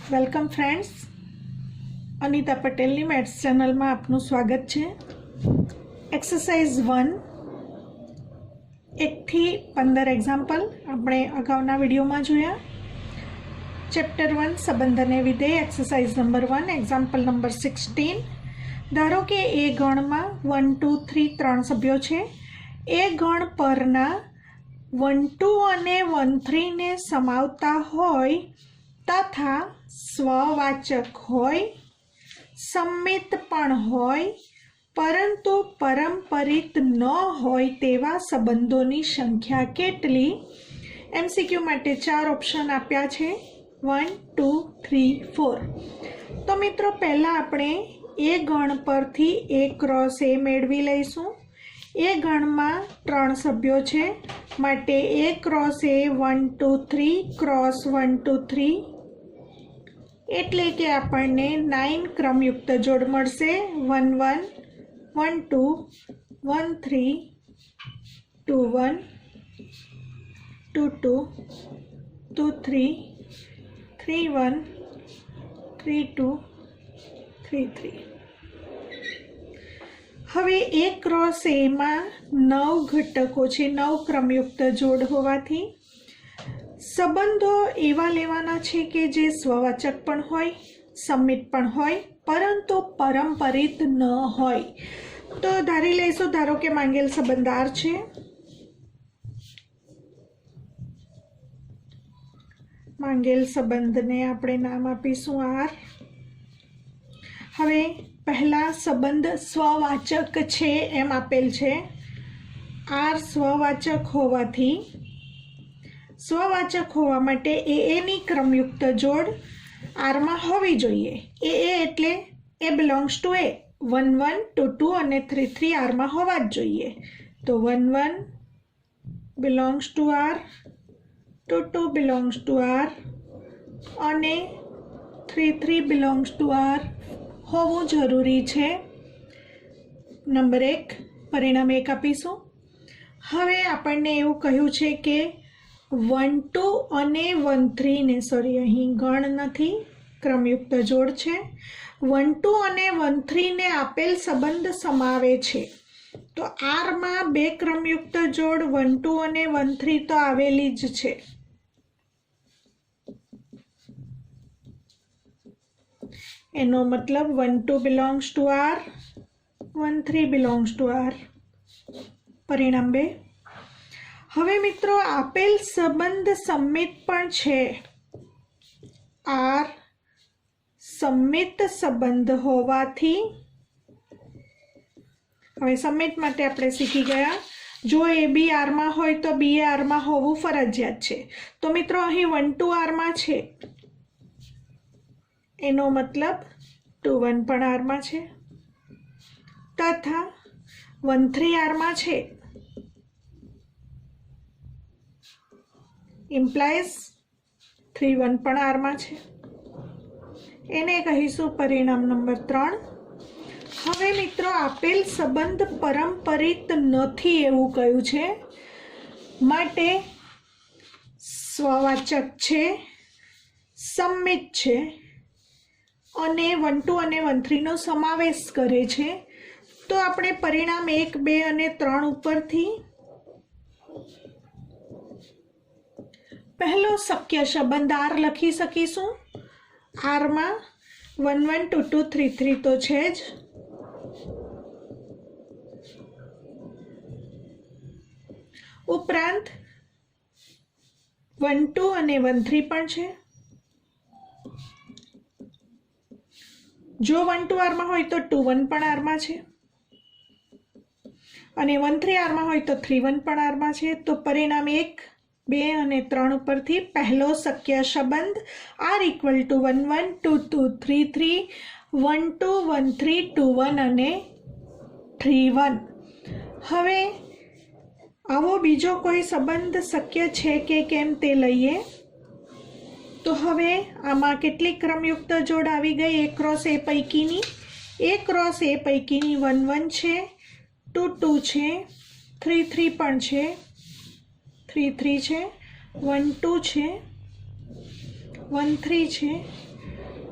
Welcome friends, Anita પટેલની maths ચેનલમાં આપનું સ્વાગત છે। એક્સરસાઇઝ 1 1 થી 15 એક્ઝામ્પલ આપણે અગાઉના વિડીયોમાં જોયા। ચેપ્ટર 1 સંબંધ અને વિધેય, એક્સરસાઇઝ નંબર 1, એક્ઝામ્પલ નંબર 16। ધારો કે એ ગણમાં 1 2 3 3 સભ્યો છે। એ ગણ પરના 1 2 અને 1 3 ને સમાવતા હોય તથા સ્વવાચક હોય, સંમિત પણ હોય પરંતુ પરંપરિત ન હોય તેવા સંબંધોની સંખ્યા કેટલી? એમસીક્યુ માટે 4 ઓપ્શન આપ્યા છે, 1 2 3 4। તો મિત્રો પહેલા આપણે એ ગણ પરથી એ ક્રોસ એ મેળવી લઈશું। એ ગણમાં 3 સભ્યો છે માટે એ ક્રોસ એ 1 2 3 ક્રોસ 1 2 3 એટલે કે આપણને 9 ક્રમયુક્ત જોડ મળશે। 1 1 1 2 1 3 2 1 2 2 2 3 3 1 3 2 3 3। હવે એ ક્રોસ એમાં 9 ઘટકો છે, 9 ક્રમયુક્ત જોડ હોવાથી સંબંધો એવા લેવાના છે કે જે સ્વવાચક પણ હોય, સંમિત પણ હોય પરંતુ પરંપરિત ન હોય। તો ધારી લઈશું, ધારો કે માંગેલ સંબંધ R છે। માંગેલ સંબંધને આપણે નામ આપીશું R। હવે પહેલા સંબંધ સ્વવાચક છે એમ આપેલ છે। R સ્વવાચક હોવાથી સ્વવાચક હોવા માટે એની ક્રમયુક્ત જોડ R માં હોવી જોઈએ। એ એટલે એ બિલોંગ્સ ટુ એ, 1 1 2 2 અને 3 3 R માં હોવા જ જોઈએ। તો 1 1 belongs two R, 2 2 belongs two R અને 3 3 બિલોંગ્સ ટુ R હોવું જરૂરી છે। નંબર 1 પરિણામ 1 આપીશું। હવે આપણને એવું કહ્યું છે કે 1 2 અને 1 3 ને અહીં ગણ નથી, ક્રમયુક્ત જોડ છે। 1 2 અને 1 3 ને આપેલ સંબંધ સમાવે છે। તો R માં 2 ક્રમયુક્ત જોડ 1 2 અને 1 3 તો આવેલી જ છે। એનો મતલબ 1 2 belongs two R, 1 3 belongs to R। પરિણામ 2। હવે મિત્રો આપેલ સંબંધ સંમિત પણ છે। R સંમિત સંબંધ હોવાથી, હવે સંમિત માટે આપણે શીખી ગયા, જો એ બી R માં હોય તો બી એ R માં હોવું ફરજિયાત છે। તો મિત્રો અહીં 1 2 R માં છે, એનો મતલબ 2 1 પણ R માં છે તથા 1 3 R માં છે, ઇમ્પ્લાઇઝ 3 1 પણ R માં છે। એને કહીશું પરિણામ નંબર 3। હવે મિત્રો આપેલ સંબંધ પરંપરિત નથી એવું કહ્યું છે, માટે સ્વવાચક છે, સંમિત છે અને 1 2 અને 1 3 નો સમાવેશ કરે છે। તો આપણે પરિણામ 1 2 અને 3 ઉપરથી પહેલો શક્ય સંબંધ R લખી શકીશું। R માં 1 1 2 2 3 3 તો છે જ, ઉપરાંત 1 2 અને 1 3 પણ છે। જો 1 2 R માં હોય તો 2 1 પણ R માં છે અને 1 3 R માં હોય તો 3 1 પણ R માં છે। તો પરિણામ 1 2 અને 3 ઉપરથી પહેલો શક્ય સંબંધ R = 1 1 2 2 3 3 1 2 1 3 2 1 અને 3 1। હવે આવો બીજો કોઈ સંબંધ શક્ય છે કે કેમ તે લઈએ। તો હવે આમાં કેટલી ક્રમયુક્ત જોડ આવી ગઈ? એ ક્રોસ એ પૈકીની, એ ક્રોસ એ પૈકીની 1 1 છે, 2 2 છે, 3 3 પણ છે, 3 3 છે, 1 2 છે, 1 3 છે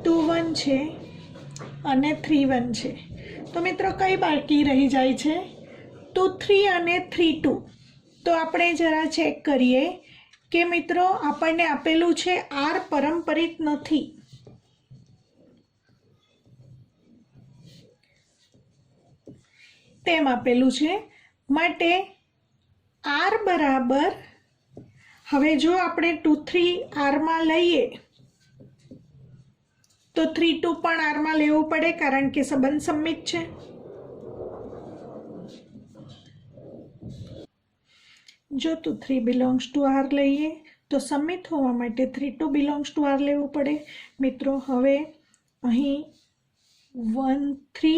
2 1 છે અને 3 1 છે। તો મિત્રો કઈ બાકી રહી જાય છે? 2 3 અને 3 2। તો આપણે જરા ચેક કરીએ કે મિત્રો આપણને આપેલું છે આર પરંપરિત નથી। તેમ આપેલું છે માટે આર બરાબર, હવે જો આપણે 2 3 આરમાં લઈએ તો 3 2 પણ આરમાં લેવું પડે કારણ કે સંબંધ સંમિત છે। જો 2 3 બિલોંગ્સ ટુ આર લઈએ તો સંમિત હોવા માટે 3 2 બિલોંગ્સ ટુ આર લેવું પડે। મિત્રો હવે અહીં 1 3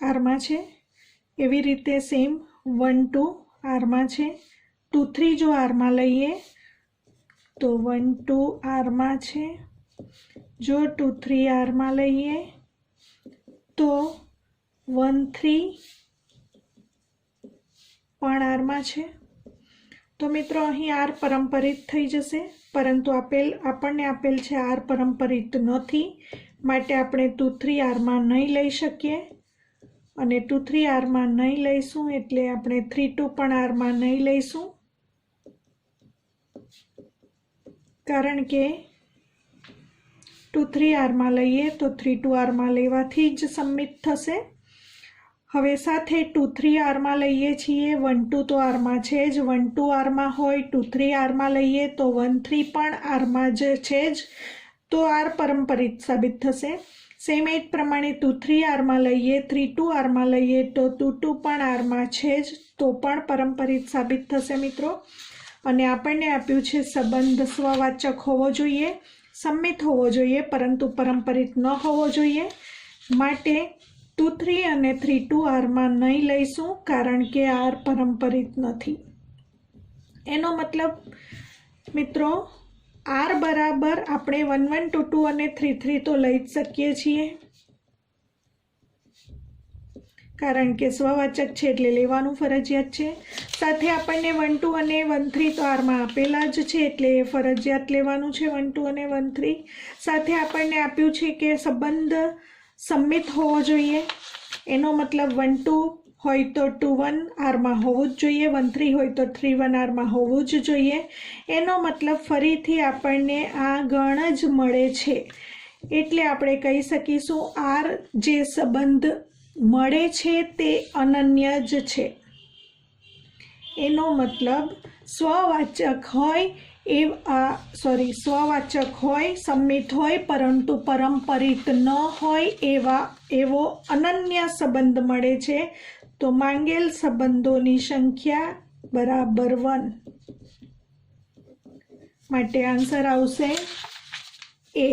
આરમાં છે, એવી રીતે સેમ 1 2 આરમાં છે। 2 3 જો આરમાં લઈએ તો 1 2 આરમાં છે। જો 2 3 આરમાં લઈએ તો 1 3 પણ આરમાં છે। તો મિત્રો અહીં આર પરંપરિત થઈ જશે, પરંતુ આપણને આપેલ છે આર પરંપરિત નથી માટે આપણે 2 3 આરમાં નહીં લઈ શકીએ અને 2 3 આરમાં નહીં લઈશું એટલે આપણે 3 2 પણ આરમાં નહીં લઈશું કારણ કે 2 3 આરમાં લઈએ તો 3 2 આરમાં લેવાથી જ સંમિત થશે। હવે સાથે 2 3 આરમાં લઈએ છીએ, 1 2 તો આરમાં છે જ, 1 2 આરમાં હોય 2 3 આરમાં લઈએ તો 1 3 પણ આરમાં જ છે જ, તો આર પરંપરિત સાબિત થશે। સેમ એ જ પ્રમાણે 2 3 આરમાં લઈએ, 3 2 આરમાં લઈએ તો 2 2 પણ આરમાં છે જ, તો પણ પરંપરિત સાબિત થશે મિત્રો। અને આપણને આપ્યું છે સંબંધ સ્વવાચક હોવો જોઈએ, સંમિત હોવો જોઈએ, પરંતુ પરંપરિત ન હોવો જોઈએ માટે 2 3 અને 3 2 આરમાં નહીં લઈશું કારણ કે આર પરંપરિત નથી। એનો મતલબ મિત્રો આર બરાબર આપણે 1 1 2 2 અને 3 3 તો લઈ જ શકીએ છીએ કારણ કે સ્વવાચક છે એટલે લેવાનું ફરજિયાત છે। સાથે આપણને 1 2 અને 1 3 તો આરમાં આપેલા જ છે એટલે એ ફરજિયાત લેવાનું છે 1 2 અને 1 3। સાથે આપણને આપ્યું છે કે સંબંધ સંમિત હોવો જોઈએ, એનો મતલબ 1 2 હોય તો 2 1 આરમાં હોવું જ જોઈએ, 1 3 હોય તો 3 1 આરમાં હોવું જ જોઈએ। એનો મતલબ ફરીથી આપણને આ ગણ જ મળે છે એટલે આપણે કહી શકીશું આર જે સંબંધ મળે છે તે અનન્ય જ છે। એનો મતલબ સ્વવાચક હોય સંમિત હોય પરંતુ પરંપરિત ન હોય એવો અનન્ય સંબંધ મળે છે। તો માંગેલ સંબંધોની સંખ્યા બરાબર 1 માટે આન્સર આવશે એ।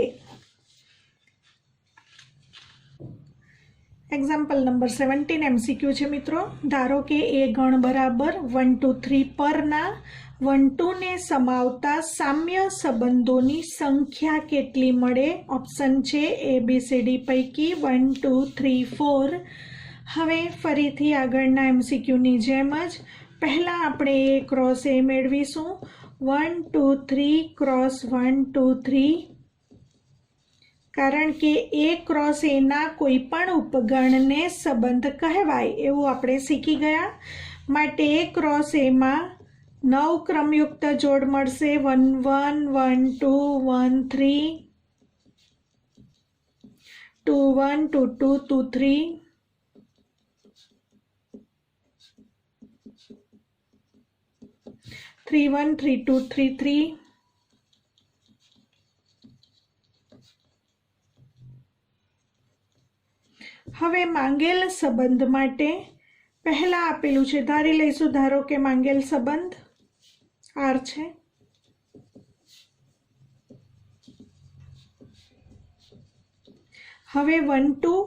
એક્ઝામ્પલ નંબર 17 MCQ છે મિત્રો। ધારો કે એ ગણ બરાબર 1 2 3 પરના 1 2 ને સમાવતા સામ્ય સંબંધોની સંખ્યા કેટલી મળે? ઓપ્શન છે ABCD પૈકી 1 2 3 4। હવે ફરીથી આગળના MCQની જેમ જ પહેલાં આપણે એ ક્રોસ એ મેળવીશું 1 2 3 ક્રોસ 1 2 3 કારણ કે એ ક્રોસ એના કોઈ પણ ઉપગણને સંબંધ કહેવાય એવું આપણે શીખી ગયા માટે એ ક્રોસ એમાં 9 ક્રમયુક્ત જોડ મળશે 1 1 1 2 1 3 2 1 2 2 2 3 3 1 3 2 3 3। હવે માંગેલ સંબંધ માટે પહેલા આપેલું છે ધારી લઈશું, ધારો કે માંગેલ સંબંધ આર છે। હવે 1 2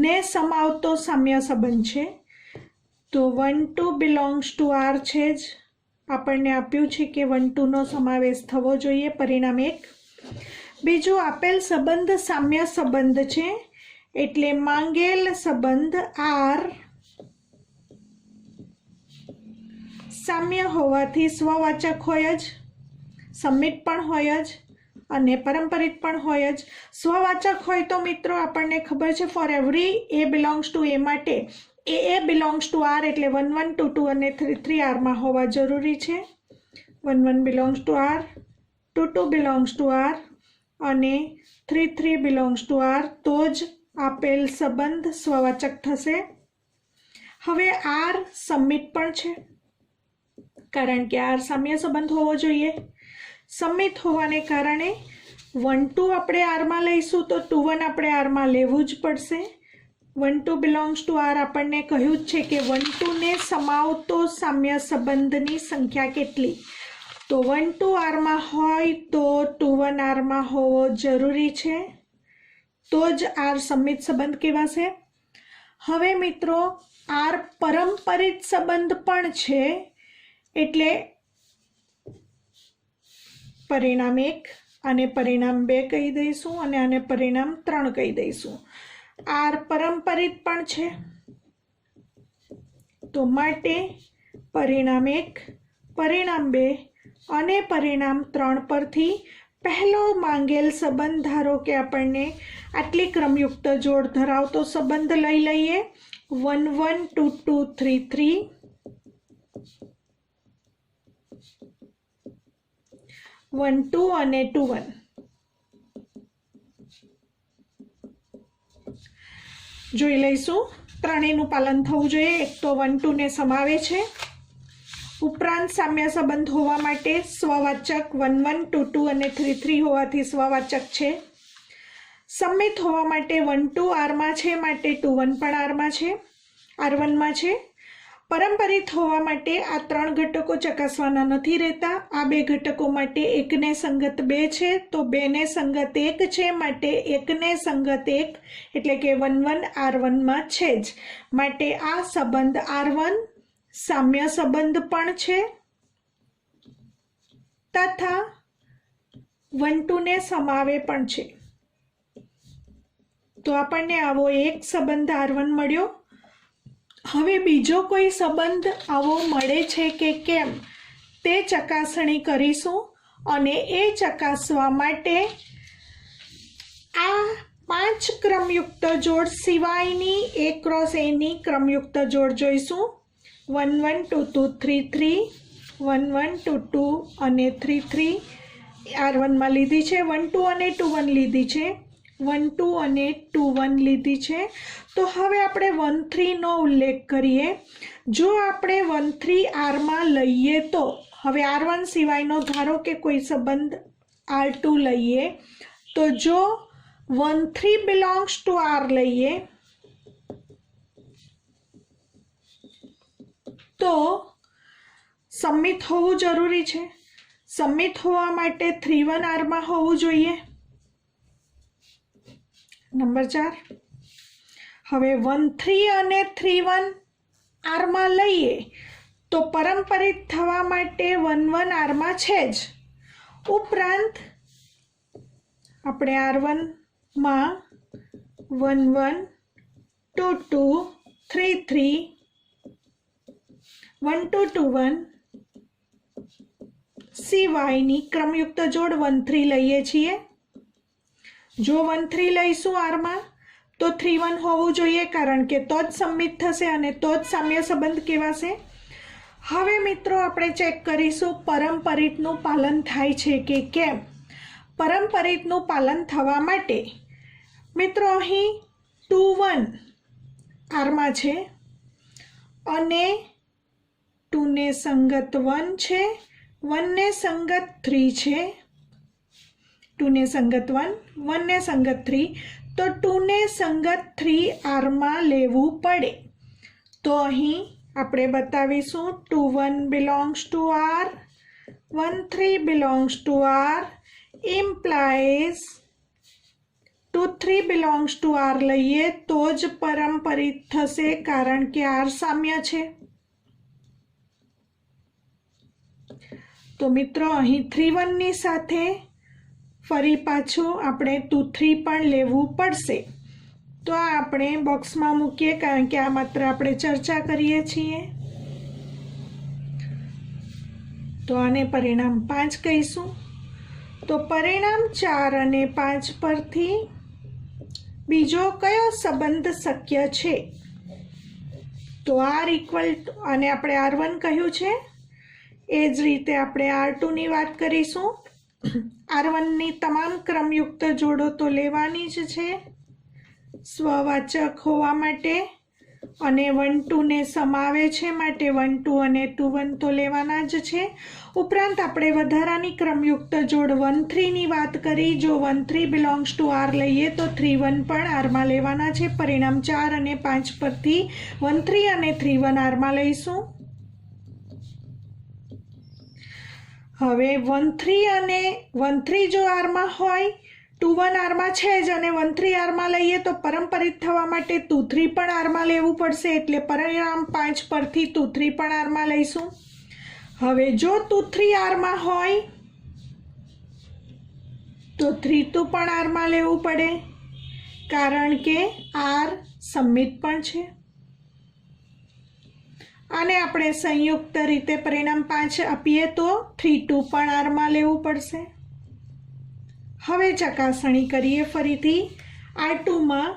ને સમાવતો સામ્ય સંબંધ છે તો 1 2 બિલોંગ્સ ટુ આર છે જ, આપણને આપ્યું છે કે 1 2 નો સમાવેશ થવો જોઈએ, પરિણામ 1। બીજું આપેલ સંબંધ સામ્ય સંબંધ છે એટલે માંગેલ સંબંધ આર સામ્ય હોવાથી સ્વવાચક હોય જ, સંમિત પણ હોય જ અને પરંપરિત પણ હોય જ. સ્વવાચક હોય તો મિત્રો આપણને ખબર છે for every a belongs to a માટે એ બિલોંગ્સ ટુ આર એટલે 1 1 2 2 અને 3 3 આરમાં હોવા જરૂરી છે. 1 1 belongs to R, 2 2 belongs to R અને 3 3 બિલોંગ્સ ટુ આર, તો જ આપેલ સંબંધ સ્વવાચક થશે. હવે આર સમિત પણ છે કારણ કે આર સામ્ય સંબંધ હોવો જોઈએ. સમિત હોવાને કારણે 1 2 આપણે આરમાં લઈશું તો 2 1 આપણે આરમાં લેવું જ પડશે. 1 2 બિલોંગ્સ ટુ આર આપણને કહ્યું જ છે કે 1 2 ને સમાવતો સામ્ય સંબંધની સંખ્યા કેટલી, તો 1 2 આરમાં હોય તો 2 1 આરમાં હોવો જરૂરી છે, તો જ આર સમિત સંબંધ કહેવાશે. હવે મિત્રો આર પરંપરિત સંબંધ પણ છે એટલે પરિણામ 1 અને પરિણામ 2 કહી દઈશું અને આને પરિણામ 3 કહી દઈશું. આર પરંપરિત પણ છે તો માટે પરિણામ 1, પરિણામ 2 અને પરિણામ 3 પરથી પહેલો માંગેલ સંબંધ, ધારો કે આપણને આટલી ક્રમયુક્ત જોડ ધરાવતો સંબંધ લઈ લઈએ. 1 1 2 2 3 3, 1 2 અને 2 1. જોઈ લઈશું ત્રણેયનું પાલન થવું જોઈએ. એક તો 1 2 ને સમાવે છે, ઉપરાંત સામ્ય સંબંધ હોવા માટે સ્વવાચક 1 1 2 2 અને 3 3 હોવાથી સ્વવાચક છે. સમિત હોવા માટે 1 2 આરમાં છે માટે 2 1 પણ આરમાં છે, R1 માં છે. પરંપરિત હોવા માટે આ 3 ઘટકો ચકાસવાના નથી રહેતા. આ 2 ઘટકો માટે 1 ને સંગત 2 છે તો 2 ને સંગત 1 છે માટે 1 ને સંગત 1 એટલે કે 1 1 R1 માં છે જ, માટે આ સંબંધ R1 સામ્ય સંબંધ પણ છે તથા 1 2 ને સમાવે પણ છે. તો આપણને આવો એક સંબંધ R1 મળ્યો. હવે બીજો કોઈ સંબંધ આવો મળે છે કે કેમ તે ચકાસણી કરીશું અને એ ચકાસવા માટે આ 5 ક્રમયુક્ત જોડ સિવાયની A ક્રોસ A ની ક્રમયુક્ત જોડ જોઈશું. 1 1 2 2 3 3, 1 1 2 2 અને 3 3 R1 માં લીધી છે. 1 2 અને 2 1 લીધી છે, 1 2 અને 2 1 લીધી છે. તો હવે આપણે 1 3 નો ઉલ્લેખ કરીએ. જો આપણે 1 3 આરમાં લઈએ તો હવે R1 સિવાયનો ધારો કે કોઈ સંબંધ R2 લઈએ તો જો 1 3 બિલોંગ્સ ટુ R લઈએ તો સમિત હોવું જરૂરી છે. સમિત હોવા માટે 3 1 આરમાં હોવું જોઈએ. નંબર 4. હવે 1 3 અને 3 1 આરમાં લઈએ તો પરંપરિત થવા માટે 1 1 આરમાં છે જ. ઉપરાંત આપણે R1 માં 1 1 2 2 3 3, 1 2 2 1 સિવાયની ક્રમયુક્ત જોડ 1 3 લઈએ છીએ. જો 1 3 લઈશું આરમાં તો 3 1 હોવું જોઈએ કારણ કે તો જ સમિત થશે અને તો જ સામ્ય સંબંધ કહેવાશે. હવે મિત્રો આપણે ચેક કરીશું પરંપરિતનું પાલન થાય છે કે કેમ. પરંપરિતનું પાલન થવા માટે મિત્રો અહીં 2 1 આરમાં છે અને 2 ને સંગત 1 છે, 1 ને સંગત 3 છે, 2 ને સંગત 1, 1 ને સંગત 3, તો 2 ને સંગત 3 આરમાં લેવું પડે. તો અહીં આપણે બતાવીશું 2 1 belongs two R, 1 3 belongs to R implies 2 3 belongs to R લઈએ તો જ પરંપરિત થશે કારણ કે R સામ્ય છે. તો મિત્રો અહીં 3 1 ની સાથે ફરી પાછું આપણે 2 3 પણ લેવું પડશે. તો આ આપણે બોક્સમાં મૂકીએ કારણ કે આ માત્ર આપણે ચર્ચા કરીએ છીએ. તો આને પરિણામ 5 કહીશું. તો પરિણામ 4 અને 5 પરથી બીજો કયો સંબંધ શક્ય છે? તો R ઇક્વલ ટુ, અને આપણે R1 કહ્યું છે, એ જ રીતે આપણે R2 ની વાત કરીશું. R1 ની તમામ ક્રમયુક્ત જોડો તો લેવાની જ છે સ્વવાચક હોવા માટે, અને 1 2 ને સમાવે છે માટે 1 2 અને 2 1 તો લેવાના જ છે. ઉપરાંત આપણે વધારાની ક્રમયુક્ત જોડ 1 3 ની વાત કરી. જો 1 3 બિલોંગ્સ ટુ R લઈએ તો 3 1 પણ R માં લેવાના છે. પરિણામ 4 અને 5 પરથી 1 3 અને 3 1 R માં લઈશું. હવે 1 3 અને 1 3 જો R માં હોય, 2 1 R માં છે જ, અને 1 3 R માં લઈએ તો પરંપરિત થવા માટે 2 3 પણ R માં લેવું પડશે. એટલે પરિણામ 5 પરથી 2 3 પણ R માં લઈશું. હવે જો 2 3 R માં હોય તો 3 2 પણ R માં લેવું પડે, કારણ કે R સમમિત પણ છે. અને આપણે સંયુક્ત રીતે પરિણામ 5 આપીએ તો 3 2 પણ R માં લેવું પડશે. હવે ચકાસણી કરીએ ફરીથી. R2 માં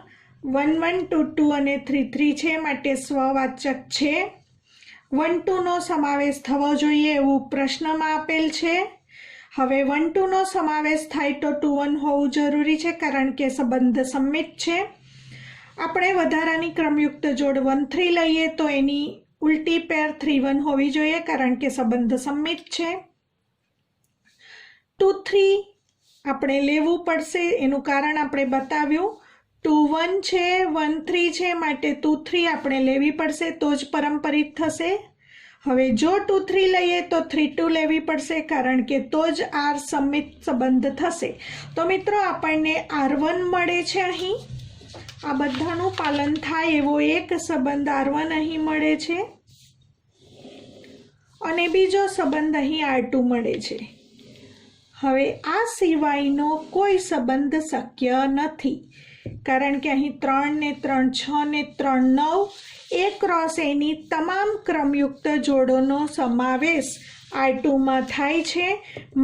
1 1 2 2 અને 3 3 છે માટે સ્વવાચક છે. 1 2 નો સમાવેશ થવો જોઈએ એવું પ્રશ્નમાં આપેલ છે. હવે 1 2 નો સમાવેશ થાય તો 2 1 હોવું જરૂરી છે, કારણ કે સંબંધ સમમિત છે. આપણે વધારાની ક્રમયુક્ત જોડ 1 3 લઈએ તો એની ઉલટી પેર 3 1 હોવી જોઈએ, કારણ કે સંબંધ સમમિત છે. 2 3 આપણે લેવું પડશે, એનું કારણ આપણે બતાવ્યું. 2 1 છે, 1 3 છે, માટે 2 3 આપણે લેવી પડશે તો જ પરંપરિત થશે. હવે જો 2 3 લઈએ તો 3 2 લેવી પડશે, કારણ કે તો જ R સમમિત સંબંધ થશે. તો મિત્રો આપણને R1 મળે છે. અહીં આ બધાનું પાલન થાય એવો એક સંબંધ R1 અહીં મળે છે, અને બીજો સંબંધ અહીં R2 મળે છે. હવે આ સિવાયનો કોઈ સંબંધ શક્ય નથી, કારણ કે અહીં 3 ને 3 6 ને 3 9 એ ક્રોસ એની તમામ ક્રમયુક્ત જોડોનો સમાવેશ R2 માં થાય છે.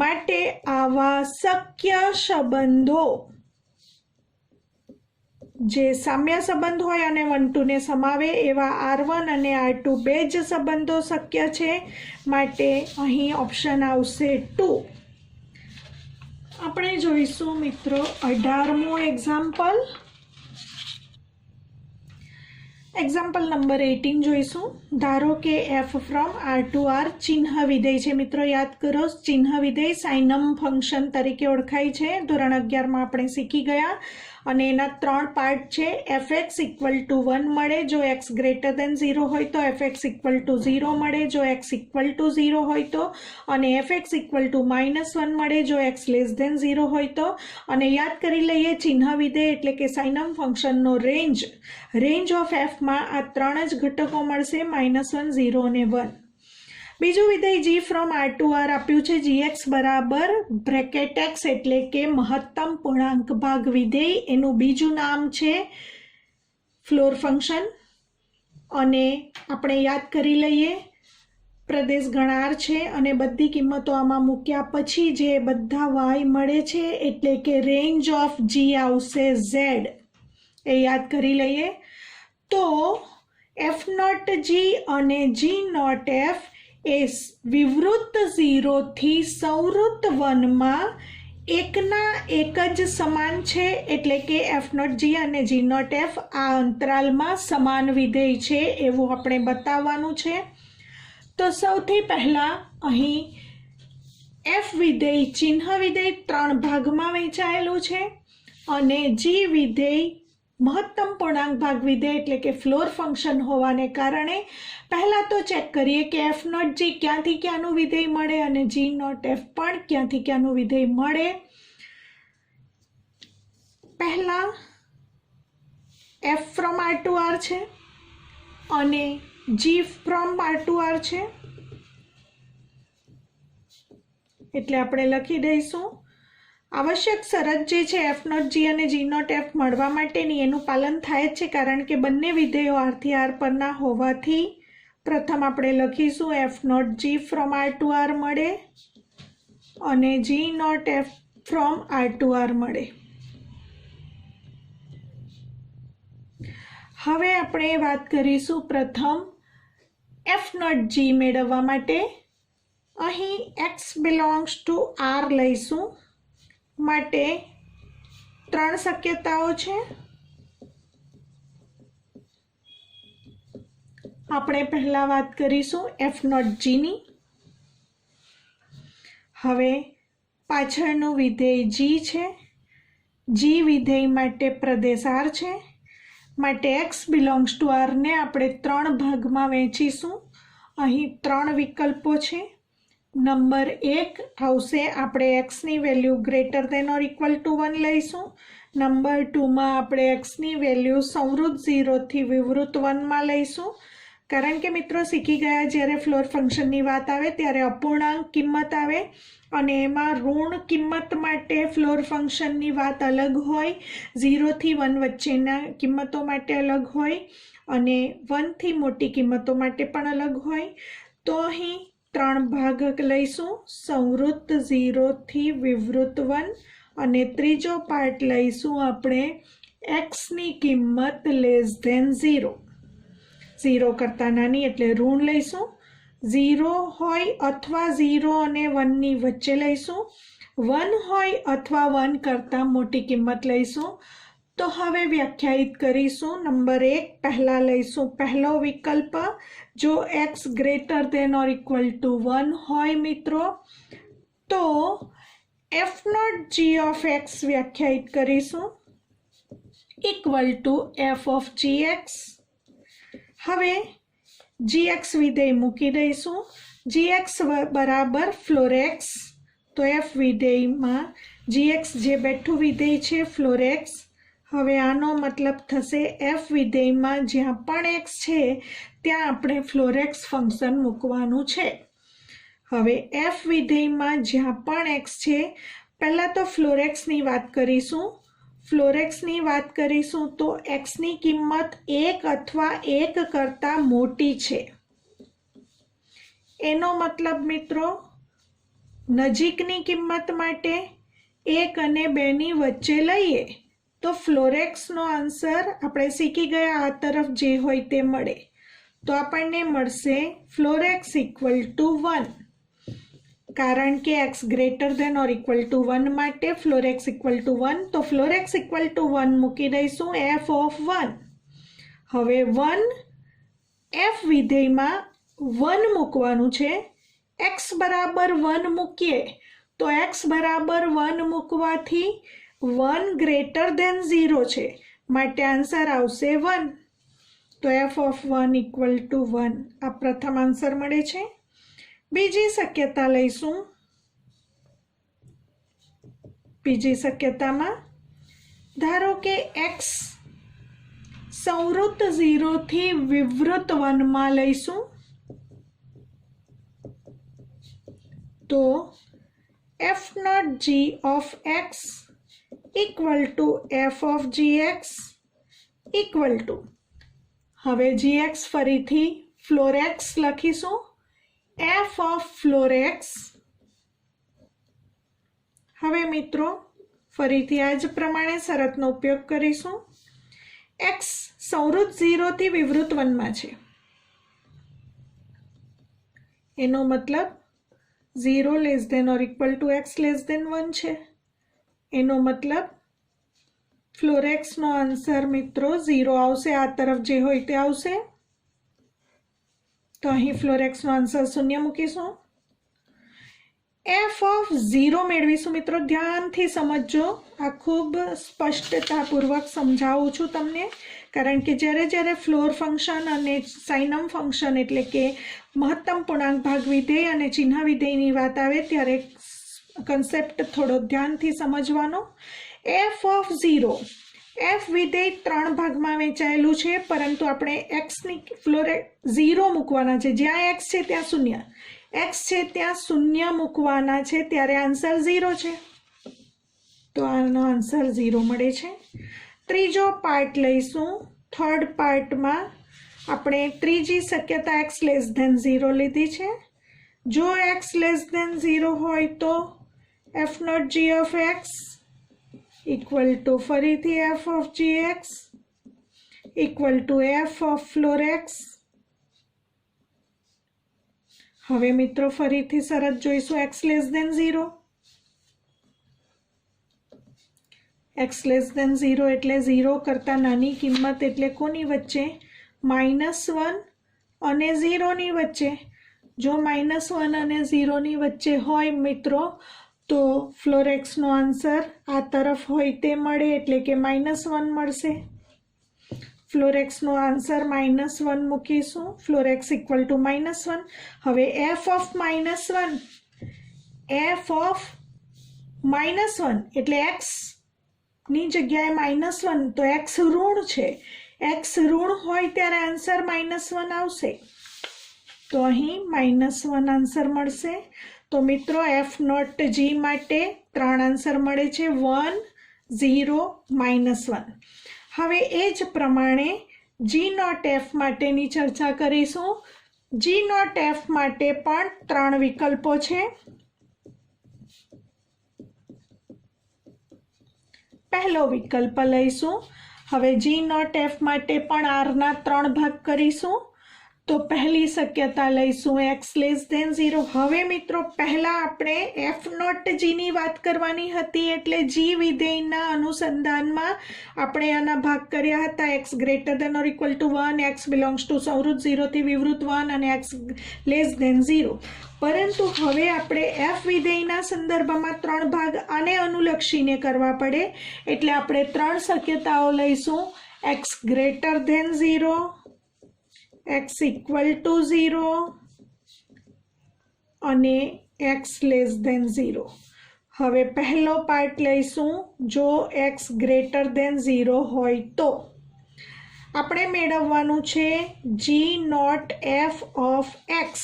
માટે આવા શક્ય સંબંધો જે સામ્ય સંબંધ હોય અને 1 2 ને સમાવે એવા R1 અને R2 બે જ સંબંધો શક્ય છે. માટે અહીં ઓપ્શન આવશે 2. આપણે જોઈશું મિત્રો 18મું એક્ઝામ્પલ. એક્ઝામ્પલ નંબર 18 જોઈશું. ધારો કે f from R to R ચિહ્ન વિધેય છે. મિત્રો યાદ કરો, ચિહ્ન વિધેય સાઇનમ ફંક્શન તરીકે ઓળખાય છે. ધોરણ 11માં આપણે શીખી ગયા. અને એના 3 પાર્ટ છે. fx ઇક્વલ ટુ 1 મળે જો x ગ્રેટર દેન 0 હોય તો, fx ઇક્વલ ટુ 0 મળે જો x ઇક્વલ ટુ 0 હોય તો, અને fx ઇક્વલ ટુ -1 મળે જો x લેસ દેન 0 હોય તો. અને યાદ કરી લઈએ, ચિહ્ન વિધેય એટલે કે સાઇનમ ફંક્શનનો રેન્જ ઓફ f માં આ 3 જ ઘટકો મળશે, -1 0 અને 1. બીજું વિધેય g from R to R આપ્યું છે. gx બરાબર બ્રેકેટ x એટલે કે મહત્તમ પૂર્ણાંક ભાગ વિધેય. એનું બીજું નામ છે ફ્લોર ફંક્શન. અને આપણે યાદ કરી લઈએ, પ્રદેશ ગણાર છે અને બધી કિંમતો આમાં મૂક્યા પછી જે બધા y મળે છે એટલે કે રેન્જ ઓફ g આવશે z. એ યાદ કરી લઈએ. તો f નોટ g અને g નોટ f એ વિવૃત્ત 0 થી સંવૃત્ત 1 માં એકના એક જ સમાન છે. એટલે કે f નોટ g અને g નોટ f આ અંતરાલમાં સમાન વિધેય છે એવું આપણે બતાવવાનું છે. તો સૌથી પહેલા અહીં f વિધેય, ચિહ્ન વિધેય 3 ભાગમાં વહેંચાયેલું છે, અને g વિધેય મહત્તમ પૂર્ણાંક ભાગ વિધેય એટલે કે ફ્લોર ફંક્શન હોવાને કારણે પહેલા તો ચેક કરીએ કે f નોટ g ક્યાંથી ક્યાંનું વિધેય મળે અને g નોટ f પણ ક્યાંથી ક્યાંનું વિધેય મળે. પહેલા f from R to R છે અને g from R to R છે, એટલે આપણે લખી દઈશું. આવશ્યક શરત જે છે f નોટ g અને g નોટ f મળવા માટેની, એનું પાલન થાય જ છે, કારણ કે બંને વિધેયો R થી R પરના હોવાથી. પ્રથમ આપણે લખીશું f not g from R to R મળે અને g not f from R to R મળે. હવે આપણે વાત કરીશું પ્રથમ એફ નોટ જી મેળવવા માટે. અહીં એક્સ બિલોંગ્સ ટુ આર લઈશું, માટે 3 શક્યતાઓ છે. આપણે પહેલા વાત કરીશું એફ નોટ જીની. હવે પાછળનું વિધેય જી છે. જી વિધેય માટે પ્રદેશ આર છે, માટે એક્સ બિલોંગ્સ ટુ આરને આપણે 3 ભાગમાં વહેંચીશું. અહીં 3 વિકલ્પો છે. નંબર 1 આવશે, આપણે એક્સની value greater than or equal to 1 લઈશું. નંબર 2માં આપણે એક્સની વેલ્યુ સંવૃત 0થી વિવૃત 1માં લઈશું. કારણ કે મિત્રો શીખી ગયા, જ્યારે ફ્લોર ફંક્શનની વાત આવે ત્યારે અપૂર્ણાંક કિંમત આવે અને એમાં ઋણ કિંમત માટે ફ્લોર ફંક્શનની વાત અલગ હોય, 0થી 1 વચ્ચેના કિંમતો માટે અલગ હોય અને 1થી મોટી કિંમતો માટે પણ અલગ હોય. તો અહીં 3 ભાગ લઈશું, સંવૃત 0થી વિવૃત 1 અને ત્રીજો પાર્ટ લઈશું આપણે એક્સની કિંમત લેસ ધેન 0, 0 કરતાં નાની એટલે ઋણ લઈશું. 0 હોય અથવા 0 અને 1ની વચ્ચે લઈશું. 1 હોય અથવા 1 કરતાં મોટી કિંમત લઈશું. તો હવે વ્યાખ્યાયિત કરીશું. નંબર 1 પહેલાં લઈશું પહેલો વિકલ્પ. જો X greater than or equal to 1 હોય મિત્રો, તો F not G of X વ્યાખ્યાયિત કરીશું equal to F of G X. હવે gx વિધેય મૂકી દઈશું. gx બરાબર ફ્લોરેક્સ. તો એફ વિધેયમાં gx જે બેઠું વિધેય છે ફ્લોરેક્સ. હવે આનો મતલબ થશે એફ વિધેયમાં જ્યાં પણ એક્સ છે ત્યાં આપણે ફ્લોરેક્સ ફંક્શન મૂકવાનું છે. હવે એફ વિધેયમાં જ્યાં પણ એક્સ છે, પહેલાં તો ફ્લોરેક્સની વાત કરીશું. ફ્લોરેક્સની વાત કરીશું તો એક્સની કિંમત 1 અથવા 1 કરતાં મોટી છે. એનો મતલબ મિત્રો નજીકની કિંમત માટે 1 અને 2ની વચ્ચે લઈએ તો ફ્લોરેક્સનો આન્સર આપણે શીખી ગયા આ તરફ જે હોય તે મળે. તો આપણને મળશે ફ્લોરેક્સ ઇક્વલ ટુ 1. કારણ કે x greater than or equal to 1 માટે ફ્લોરેક્સ ઇક્વલ ટુ 1, તો ફ્લોરેક્સ ઇક્વલ ટુ 1 મૂકી દઈશું એફ ઓફ 1. હવે 1 એફ વિધેયમાં 1 મૂકવાનું છે. એક્સ બરાબર 1 મૂકીએ તો એક્સ બરાબર 1 મૂકવાથી 1 ગ્રેટર દેન 0 છે, માટે આન્સર આવશે 1. તો એફ ઓફ 1 ઇક્વલ ટુ 1 આ પ્રથમ આન્સર મળે છે. બીજી શક્યતા લઈશું. બીજી શક્યતામાં ધારો કે એક્સ સંવૃત 0થી વિવૃત 1માં લઈશું. તો F not G of x equal to F of g x equal to, હવે જી એક્સ ફરીથી ફ્લોરેક્સ લખીશું એફ ઓફ ફ્લોરેક્સ. હવે મિત્રો ફરીથી આ જ પ્રમાણે શરતનો ઉપયોગ કરીશું. એક્સ સંવૃત 0થી વિવૃત 1માં છે, એનો મતલબ 0 less than or equal to X less than 1 છે. એનો મતલબ ફ્લોરેક્સનો આન્સર મિત્રો 0 આવશે, આ તરફ જે હોય તે આવશે. તો અહીં ફ્લોરેક્સનો આન્સર 0 મૂકીશું. એફ ઓફ 0 મેળવીશું. મિત્રો ધ્યાનથી સમજજો, આ ખૂબ સ્પષ્ટતાપૂર્વક સમજાવું છું તમને, કારણ કે જ્યારે ફ્લોર ફંક્શન અને સાઇનમ ફંક્શન એટલે કે મહત્તમ પૂર્ણાંક ભાગ વિધેય અને ચિહ્ન વિધેયની વાત આવે ત્યારે કન્સેપ્ટ થોડો ધ્યાનથી સમજવાનો. એફ ઓફ 0, એફ વિધેય 3 ભાગમાં વહેંચાયેલું છે, પરંતુ આપણે એક્સની ફ્લોરે 0 મૂકવાના છે. જ્યાં એક્સ છે ત્યાં 0, એક્સ છે ત્યાં 0 મૂકવાના છે, ત્યારે આન્સર 0 છે. તો આનો આન્સર 0 મળે છે. ત્રીજો પાર્ટ લઈશું. થર્ડ પાર્ટમાં આપણે ત્રીજી શક્યતા એક્સ લેસ ધેન 0 લીધી છે. જો એક્સ લેસ ધેન 0 હોય તો F not G of x equal to ફરીથી f of g x equal to F of floor x. હવે મિત્રો ફરીથી શરત જોઈશું x less than 0. X less than 0 એટલે 0 કરતાં નાની કિંમત એટલે કોની વચ્ચે? -1 અને 0ની વચ્ચે. જો -1 અને 0ની વચ્ચે હોય મિત્રો તો ફ્લોર એક્સનો આન્સર આ તરફ હોય તે મળે એટલે કે -1 મળશે. ફ્લોર એક્સનો આન્સર -1 મૂકીશું. Floor x equal to -1. હવે એફ ઓફ -1 એટલે એક્સ ની જગ્યાએ -1 તો એક્સ ઋણ છે. એક્સ ઋણ હોય ત્યારે આન્સર -1 આવશે. તો અહીં -1 આન્સર મળશે. તો મિત્રો એફ નોટ જી માટે 3 આન્સર મળે છે 1, 0, -1. હવે એ જ પ્રમાણે જી નોટ એફ માટેની ચર્ચા કરીશું. જી નોટ એફ માટે પણ 3 વિકલ્પો છે. પહેલો વિકલ્પ લઈશું. હવે જી નોટ એફ માટે પણ આરના 3 ભાગ કરીશું. તો પહેલી શક્યતા લઈશું એક્સ લેસ દેન 0. હવે મિત્રો પહેલા આપણે એફ નોટ જીની વાત કરવાની હતી એટલે જી વિધેયના અનુસંધાનમાં આપણે આના ભાગ કર્યા હતા. X greater than or equal to 1, x belongs to સંવૃત 0 થી વિવૃત 1 અને એક્સ લેસ દેન 0. પરંતુ હવે આપણે એફ વિધેયના સંદર્ભમાં 3 ભાગ આને અનુલક્ષીને કરવા પડે એટલે આપણે 3 શક્યતાઓ લઈશું. X greater then 0, x equal to 0 અને x લેસ દેન 0. હવે પહેલો પાર્ટ લઈશું. જો x ગ્રેટર દેન 0 હોય તો આપણે મેળવવાનું છે જી not F of x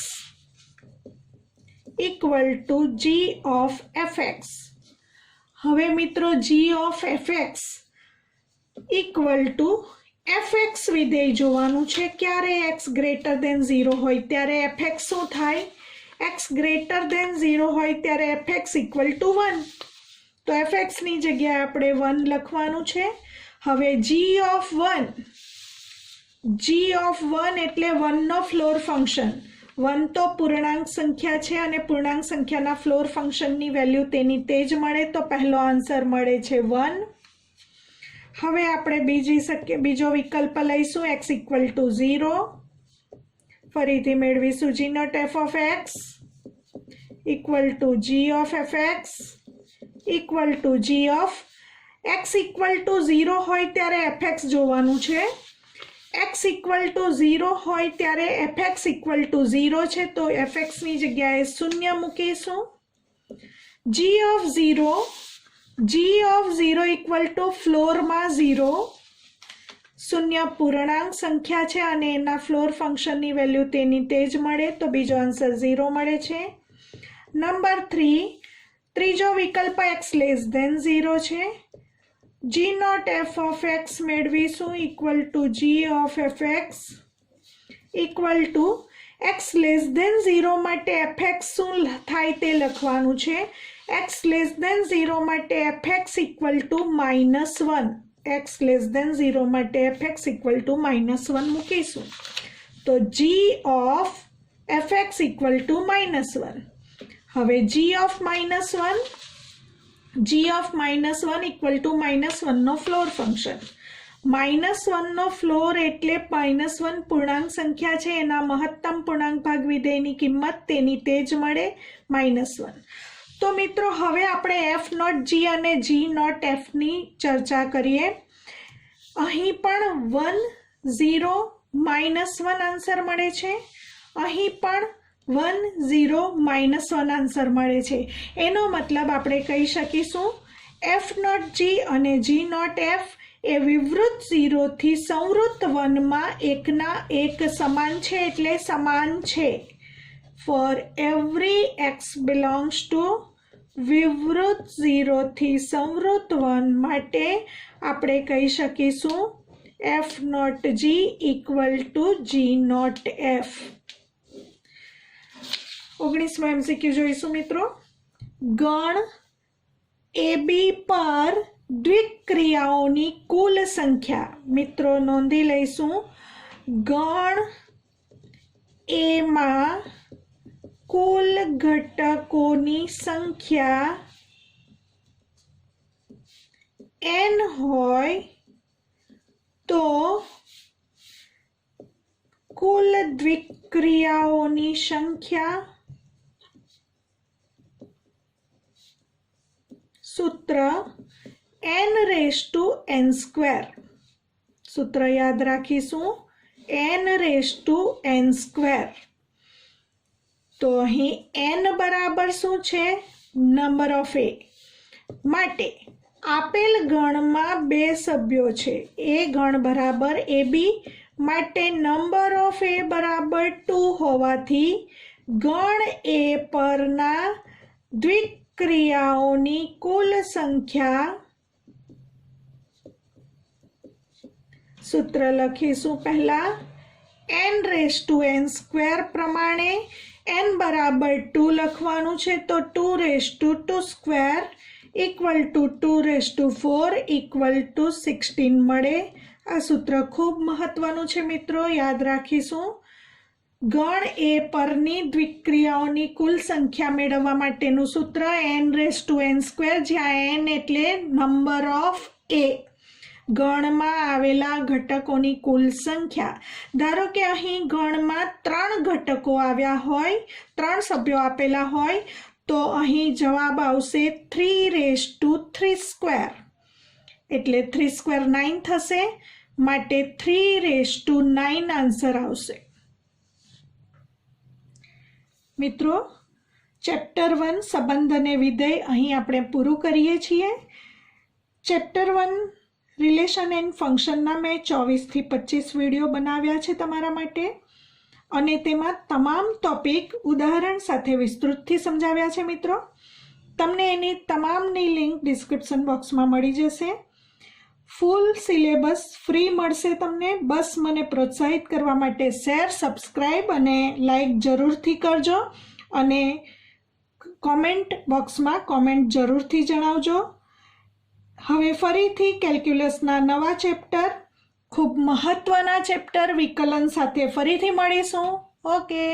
equal to G of F x. હવે મિત્રો g of F x equal to fx વિધેય જોવાનું છે. ક્યારે x ગ્રેટર દેન 0 હોય ત્યારે fx શું થાય? x ગ્રેટર દેન 0 હોય ત્યારે fx ઇક્વલ ટુ 1. તો fx ની જગ્યાએ આપણે 1 લખવાનું છે. હવે g ઓફ 1 એટલે 1 નો ફ્લોર ફંક્શન. 1 તો પૂર્ણાંક સંખ્યા છે અને પૂર્ણાંક સંખ્યાના ફ્લોર ફંક્શનની વેલ્યુ તેની તે જ મળે તો પહેલો આન્સર મળે છે 1. હવે આપણે બીજો વિકલ્પ લઈશું x ઇક્વલ ટુ 0. ફરીથી મેળવીશું g not F of x equal to G of F x equal to G of x equal to 0 હોય ત્યારે fx જોવાનું છે. x ઇક્વલ ટુ 0 હોય ત્યારે fx ઇક્વલ ટુ 0 છે તો fx ની જગ્યાએ 0 મૂકીશું. G of 0 equal to ફ્લોરમાં 0. 0 પૂર્ણાંક સંખ્યા છે અને એના ફ્લોર ફંક્શનની વેલ્યુ તેની તે જ મળે તો બીજો આન્સર 0 મળે છે. નંબર 3, ત્રીજો વિકલ્પ એક્સ લેસ દેન 0 છે. જી નોટ એફ ઓફ એક્સ મેળવીશું equal to G of F x equal to X less than 0 માટે fx શું થાય તે લખવાનું છે. x લેસ દેન 0 માટે fx equal to -1. x less than 0 માટે fx ઇક્વલ ટુ -1 મૂકીશું. તો g of fx equal to -1. હવે g ઓફ -1 ઇક્વલ ટુ -1 નો ફ્લોર ફંક્શન. -1 નો ફ્લોર એટલે -1 પૂર્ણાંક સંખ્યા છે એના મહત્તમ પૂર્ણાંક ભાગ વિધેયની કિંમત તેની તે જ મળે -1. તો મિત્રો હવે આપણે એફ નોટ જી અને જી નોટ એફની ચર્ચા કરીએ. અહીં પણ 1, 0, -1 આન્સર મળે છે. અહીં પણ 1, 0, -1 આન્સર મળે છે. એનો મતલબ આપણે કહી શકીશું એફ નોટ જી અને જી નોટ એફ એ વિવૃત 0 થી સંવૃત 1માં એકના એક સમાન છે એટલે સમાન છે. For every x belongs to વિવૃત 0 થી સંવૃત 1 માટે આપણે કહી શકીશું f not g equal to g not f. 19મો MCQ જોઈશું મિત્રો. ગણ એબી પર દ્વિક્રિયાઓની કુલ સંખ્યા. મિત્રો નોંધી લઈશું, ગણ એમાં કુલ ઘટકોની સંખ્યા n હોય તો કુલ દ્વિક્રિયાઓની સંખ્યા સૂત્ર n/n². સૂત્ર યાદ રાખીશું, n/n². તો અહીં n બરાબર શું છે? નંબર ઓફ એ. માટે આપેલ ગણમાં બે સભ્યો છે. એ ગણ બરાબર એબી, માટે નંબર ઓફ એ બરાબર 2 હોવાથી ગણ એ પરના દ્વિક્રિયાઓની કુલ સંખ્યા, સૂત્ર લખીશું પહેલા n/n² પ્રમાણે. n બરાબર 2 લખવાનું છે, તો 2/2² ઇક્વલ ટુ 2/4 ઇક્વલ ટુ 16 મળે. આ સૂત્ર ખૂબ મહત્વનું છે મિત્રો, યાદ રાખીશું. ગણ એ પરની દ્વિક્રિયાઓની કુલ સંખ્યા મેળવવા માટેનું સૂત્ર n/n², જ્યાં n એટલે નંબર ઓફ એ, ગણમાં આવેલા ઘટકોની કુલ સંખ્યા. ધારો કે અહીં ગણમાં 3 ઘટકો આવ્યા હોય, 3 સભ્યો આપેલા હોય, તો અહીં જવાબ આવશે 3/3². એટલે 3² 9 થશે, માટે 3/9 આન્સર આવશે. મિત્રો, ચેપ્ટર 1 સંબંધ અને વિધેય અહીં આપણે પૂરું કરીએ છીએ. ચેપ્ટર 1 રિલેશન એન્ડ ફંક્શનના મેં 24 થી 25 વિડીયો બનાવ્યા છે તમારા માટે, અને તેમાં તમામ ટોપિક ઉદાહરણ સાથે વિસ્તૃતથી સમજાવ્યા છે મિત્રો. તમને એની તમામની લિંક ડિસ્ક્રિપ્શન બોક્સમાં મળી જશે. ફૂલ સિલેબસ ફ્રી મળશે તમને. બસ મને પ્રોત્સાહિત કરવા માટે શેર, સબસ્ક્રાઈબ અને લાઈક જરૂરથી કરજો, અને કોમેન્ટ બોક્સમાં કોમેન્ટ જરૂરથી જણાવજો. હવે ફરીથી કેલ્ક્યુલસના નવા ચેપ્ટર, ખૂબ મહત્વના ચેપ્ટર વિકલન સાથે ફરીથી મળીશું. ઓકે.